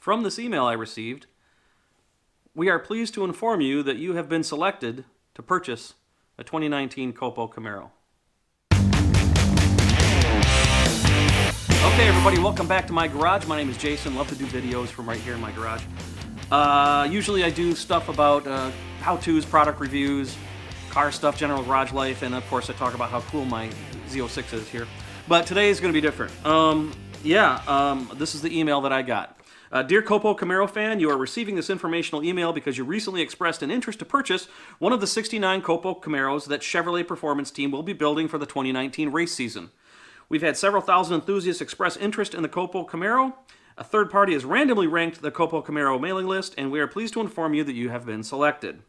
From this email I received, we are pleased to inform you that you have been selected to purchase a 2019 COPO Camaro. Okay, everybody, welcome back to my garage. My name is Jason. Love to do videos from right here in my garage. Usually I do stuff about how-tos, product reviews, car stuff, general garage life, and of course I talk about how cool my Z06 is here. But today is going to be different. This is the email that I got. Dear COPO Camaro fan, you are receiving this informational email because you recently expressed an interest to purchase one of the 69 COPO Camaros that Chevrolet Performance Team will be building for the 2019 race season. We've had several thousand enthusiasts express interest in the COPO Camaro. A third party has randomly ranked the COPO Camaro mailing list, and we are pleased to inform you that you have been selected.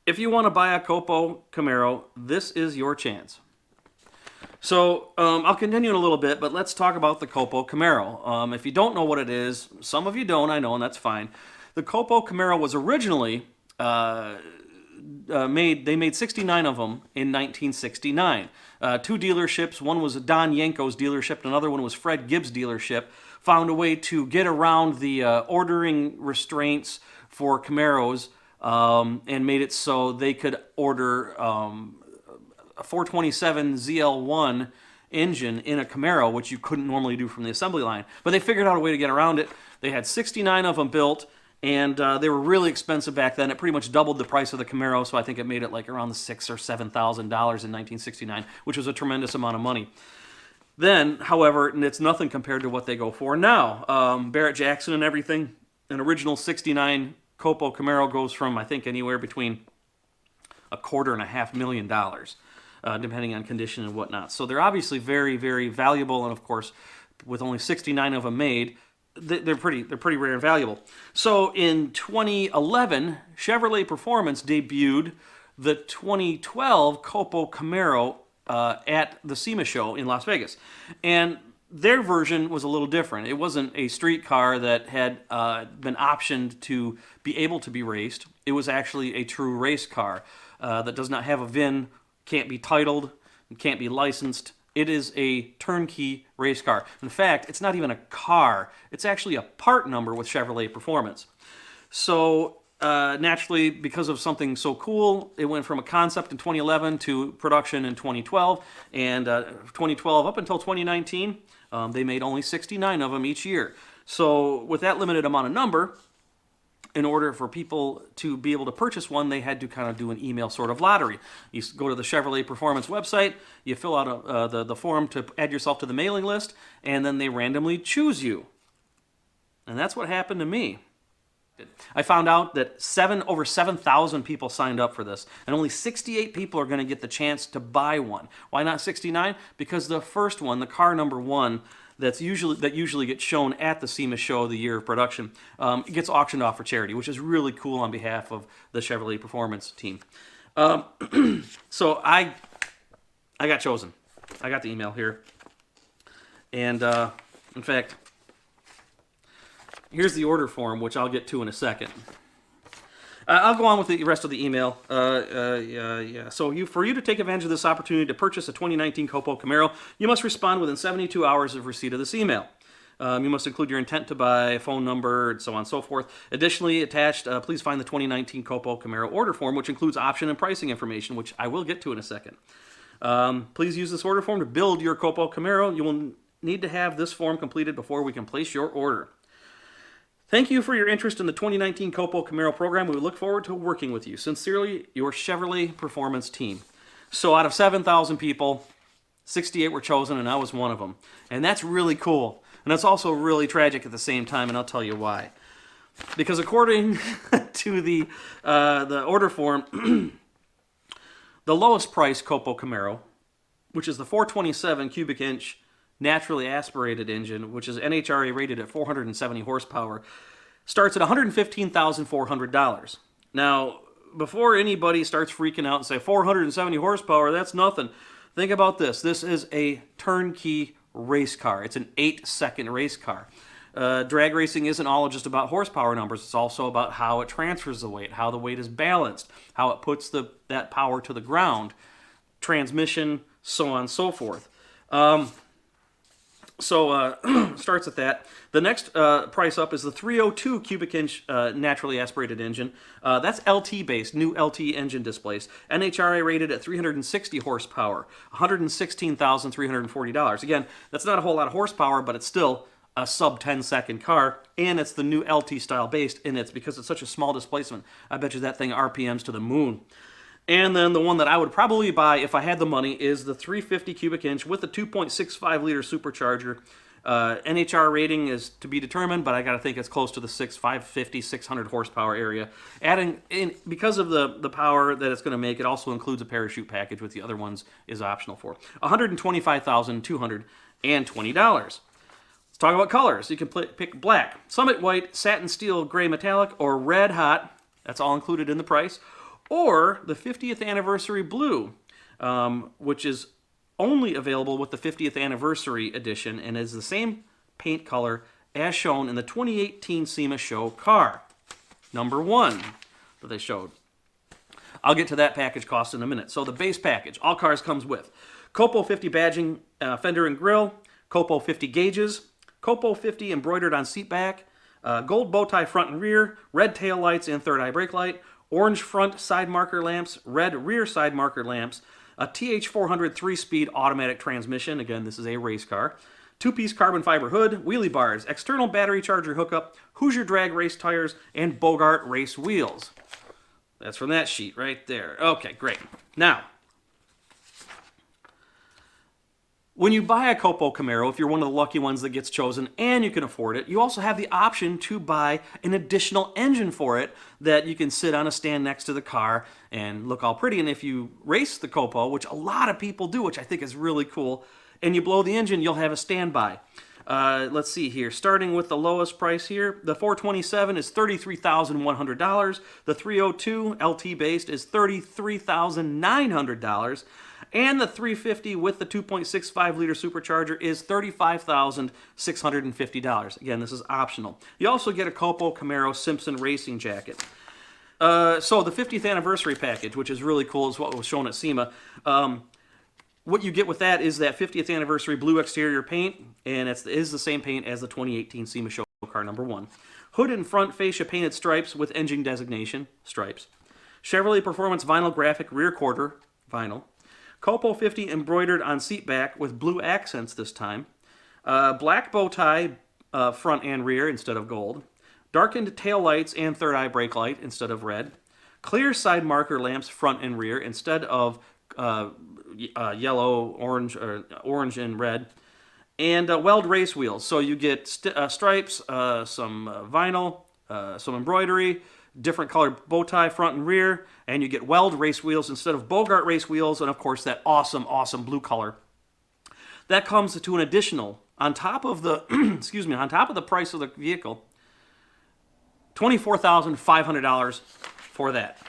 If you want to buy a COPO Camaro, this is your chance. So, I'll continue in a little bit, but let's talk about the COPO Camaro. If you don't know what it is, some of you don't, I know, and that's fine. The COPO Camaro was originally they made 69 of them in 1969. Two dealerships, one was Don Yanko's dealership, and another one was Fred Gibbs' dealership, found a way to get around the ordering restraints for Camaros and made it so they could order a 427 ZL1 engine in a Camaro, which you couldn't normally do from the assembly line. But they figured out a way to get around it. They had 69 of them built, and they were really expensive back then. It pretty much doubled the price of the Camaro, so I think it made it like around the $6,000 or $7,000 in 1969, which was a tremendous amount of money. Then, however, it's nothing compared to what they go for now. Barrett Jackson and everything, an original 69 COPO Camaro goes from, I think, anywhere between $250,000 million. Depending on condition and whatnot. So they're obviously very, very valuable, and of course, with only 69 of them made, they're pretty rare and valuable. So in 2011, Chevrolet Performance debuted the 2012 COPO Camaro at the SEMA show in Las Vegas, and their version was a little different. It wasn't a street car that had been optioned to be able to be raced. It was actually a true race car that does not have a VIN, can't be titled, can't be licensed. It is a turnkey race car. In fact, it's not even a car. It's actually a part number with Chevrolet Performance. So naturally, because of something so cool, it went from a concept in 2011 to production in 2012. And 2012 up until 2019, they made only 69 of them each year. So with that limited amount of number, in order for people to be able to purchase one, they had to kind of do an email sort of lottery. You go to the Chevrolet Performance website, you fill out the form to add yourself to the mailing list, and then they randomly choose you. And that's what happened to me. I found out that over 7,000 people signed up for this, and only 68 people are going to get the chance to buy one. Why not 69? Because the first one, the car number one, that usually gets shown at the SEMA show the year of production, it gets auctioned off for charity, which is really cool on behalf of the Chevrolet Performance team. So I got chosen. I got the email here, and in fact, here's the order form, which I'll get to in a second. I'll go on with the rest of the email. So for you to take advantage of this opportunity to purchase a 2019 COPO Camaro, you must respond within 72 hours of receipt of this email. You must include your intent to buy, phone number, and so on and so forth. Additionally, attached, please find the 2019 COPO Camaro order form, which includes option and pricing information, which I will get to in a second. Please use this order form to build your COPO Camaro. You will need to have this form completed before we can place your order. Thank you for your interest in the 2019 COPO Camaro program. We look forward to working with you. Sincerely, your Chevrolet Performance team. So out of 7,000 people, 68 were chosen, and I was one of them. And that's really cool. And that's also really tragic at the same time, and I'll tell you why. Because according to the order form, the lowest price COPO Camaro, which is the 427 cubic inch naturally aspirated engine, which is NHRA rated at 470 horsepower, starts at $115,400. Now, before anybody starts freaking out and say 470 horsepower, that's nothing, think about this. This is a turnkey race car. It's an 8-second race car. Drag racing isn't all just about horsepower numbers. It's also about how it transfers the weight, how the weight is balanced, how it puts that power to the ground, transmission, so on and so forth. So starts at that. The next price up is the 302 cubic inch naturally aspirated engine. That's LT based, new LT engine displaced. NHRA rated at 360 horsepower, $116,340. Again, that's not a whole lot of horsepower, but it's still a sub 10-second car, and it's the new LT style based, and it's because it's such a small displacement. I bet you that thing RPMs to the moon. And then the one that I would probably buy if I had the money is the 350 cubic inch with the 2.65 liter supercharger. NHR rating is to be determined, but I got to think it's close to the 550, 600 horsepower area. Adding in, because of the power that it's going to make, it also includes a parachute package, with the other ones is optional for $125,220. Let's talk about colors. You can pick black, summit white, satin steel, gray metallic, or red hot. That's all included in the price. Or the 50th anniversary blue, which is only available with the 50th anniversary edition and is the same paint color as shown in the 2018 SEMA show car, number 1 that they showed. I'll get to that package cost in a minute. So the base package, all cars comes with COPO 50 badging, fender and grille, COPO 50 gauges, COPO 50 embroidered on seat back, gold bow tie front and rear, red tail lights and third eye brake light, orange front side marker lamps, red rear side marker lamps, a TH400 3-speed automatic transmission. Again, this is a race car. 2-piece carbon fiber hood, wheelie bars, external battery charger hookup, Hoosier drag race tires, and Bogart race wheels. That's from that sheet right there. Okay, great. Now, when you buy a COPO Camaro, if you're one of the lucky ones that gets chosen and you can afford it, you also have the option to buy an additional engine for it that you can sit on a stand next to the car and look all pretty. And if you race the COPO, which a lot of people do, which I think is really cool, and you blow the engine, you'll have a standby. Let's see here. Starting with the lowest price here, the 427 is $33,100. The 302 LT based is $33,900. And the 350 with the 2.65 liter supercharger is $35,650. Again, this is optional. You also get a COPO Camaro Simpson racing jacket. So the 50th anniversary package, which is really cool, is what was shown at SEMA. What you get with that is that 50th anniversary blue exterior paint, and it is the same paint as the 2018 SEMA show car number 1. Hood and front fascia painted stripes with engine designation, stripes. Chevrolet Performance vinyl graphic rear quarter, vinyl. COPO 50 embroidered on seat back with blue accents this time. Black bow tie front and rear instead of gold. Darkened tail lights and third eye brake light instead of red. Clear side marker lamps front and rear instead of yellow, orange, or orange and red. And weld race wheels. So you get stripes, some vinyl, some embroidery, different colored bow tie front and rear, and you get weld race wheels instead of Bogart race wheels, and of course that awesome blue color. That comes to an additional, on top of the on top of the price of the vehicle, $24,500 for that.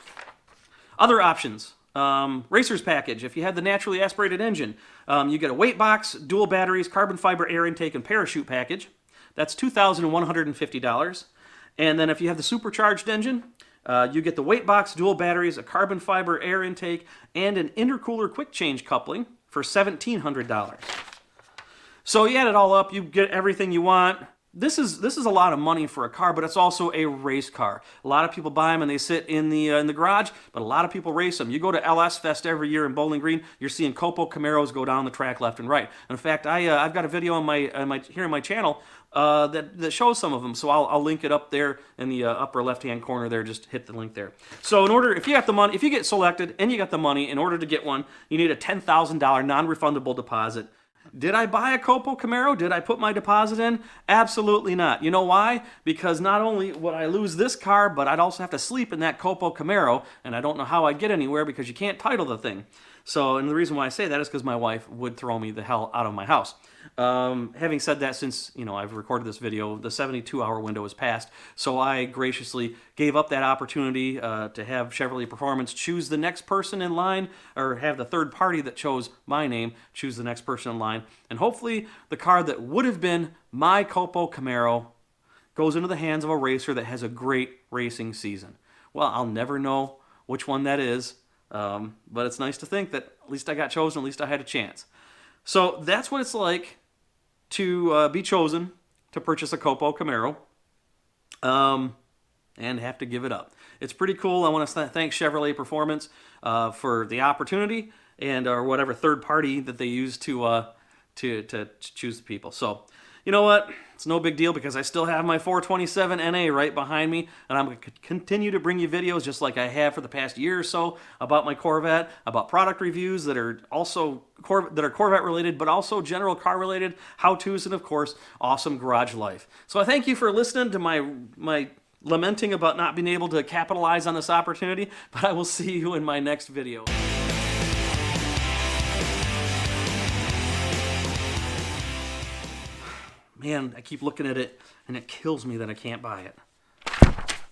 Other options. Racer's package. If you had the naturally aspirated engine, you get a weight box, dual batteries, carbon fiber air intake, and parachute package. That's $2,150. And then if you have the supercharged engine, you get the weight box, dual batteries, a carbon fiber air intake, and an intercooler quick change coupling for $1,700. So you add it all up, you get everything you want. This is a lot of money for a car, but it's also a race car. A lot of people buy them and they sit in the garage, but a lot of people race them. You go to LS Fest every year in Bowling Green, you're seeing COPO Camaros go down the track left and right. In fact, I've got a video on my channel that shows some of them, so I'll link it up there in the upper left-hand corner there. Just hit the link there. So if you got the money, if you get selected and you got the money, in order to get one, you need a $10,000 non-refundable deposit. Did I buy a COPO Camaro? Did I put my deposit in? Absolutely not. You know why? Because not only would I lose this car, but I'd also have to sleep in that COPO Camaro, and I don't know how I'd get anywhere because you can't title the thing. So, and the reason why I say that is because my wife would throw me the hell out of my house. Having said that, since I've recorded this video, the 72-hour window has passed, so I graciously gave up that opportunity to have Chevrolet Performance choose the next person in line, or have the third party that chose my name choose the next person in line, and hopefully the car that would have been my COPO Camaro goes into the hands of a racer that has a great racing season. Well, I'll never know which one that is, but it's nice to think that at least I got chosen, at least I had a chance. So that's what it's like to be chosen to purchase a COPO Camaro. And have to give it up. It's pretty cool. I want to thank Chevrolet Performance for the opportunity, and or whatever third party that they use to choose the people. So, you know what? It's no big deal because I still have my 427 NA right behind me, and I'm going to continue to bring you videos just like I have for the past year or so about my Corvette, about product reviews that are also Corvette related, but also general car related, how-tos, and of course, awesome garage life. So I thank you for listening to my lamenting about not being able to capitalize on this opportunity, but I will see you in my next video. Man, I keep looking at it, and it kills me that I can't buy it.